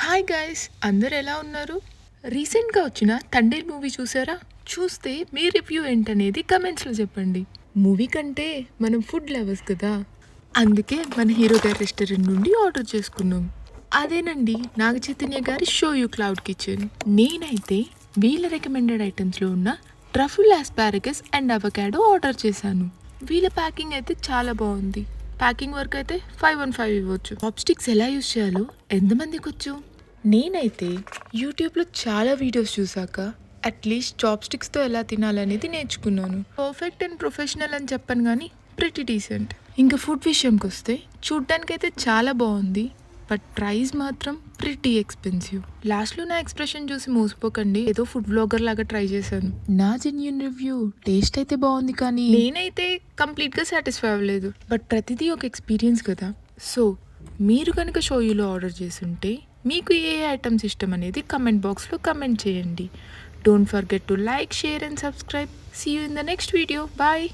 Hi guys, అందరు ఎలా ఉన్నారు? రీసెంట్గా వచ్చిన తండేల్ మూవీ చూసారా? చూస్తే మీ రివ్యూ ఏంటనేది కమెంట్స్లో చెప్పండి. మూవీ కంటే మనం ఫుడ్ లవర్స్ కదా, అందుకే మన హీరో గారి రెస్టారెంట్ నుండి ఆర్డర్ చేసుకున్నాం. అదేనండి నాగ చైతన్య గారి షోయూ క్లౌడ్ కిచెన్. నేనైతే వీళ్ళ రికమెండెడ్ ఐటమ్స్లో ఉన్న ట్రఫుల్ ఆస్పారగస్ అండ్ అవకాడో ఆర్డర్ చేశాను. వీళ్ళ ప్యాకింగ్ అయితే చాలా బాగుంది. ప్యాకింగ్ వర్క్ అయితే 515 ఇవ్వచ్చు. చాప్ స్టిక్స్ ఎలా యూజ్ చేయాలో ఎంతమందికి వచ్చు? నేనైతే యూట్యూబ్లో చాలా వీడియోస్ చూసాక అట్లీస్ట్ చాప్ స్టిక్స్తో ఎలా తినాలనేది నేర్చుకున్నాను. పర్ఫెక్ట్ అండ్ ప్రొఫెషనల్ అని చెప్పను కానీ ప్రిటీ డీసెంట్. ఇంకా ఫుడ్ విషయంకి వస్తే చూడ్డానికైతే చాలా బాగుంది, బట్ ప్రైస్ మాత్రం ప్రిటీ ఎక్స్పెన్సివ్. లాస్ట్లో నా ఎక్స్ప్రెషన్ చూసి మోసపోకండి, ఏదో ఫుడ్ బ్లాగర్ లాగా ట్రై చేశాను. నా జెన్యూన్ రివ్యూ, టేస్ట్ అయితే బాగుంది కానీ నేనైతే కంప్లీట్గా సాటిస్ఫై అవ్వలేదు. బట్ ప్రతిదీ ఒక ఎక్స్పీరియన్స్ కదా. సో మీరు కనుక షోయూలో ఆర్డర్ చేసుంటే మీకు ఏ ఐటమ్స్ ఇష్టం అనేది కమెంట్ బాక్స్లో కమెంట్ చేయండి. Don't forget to like, share and subscribe. See you in the next video. Bye.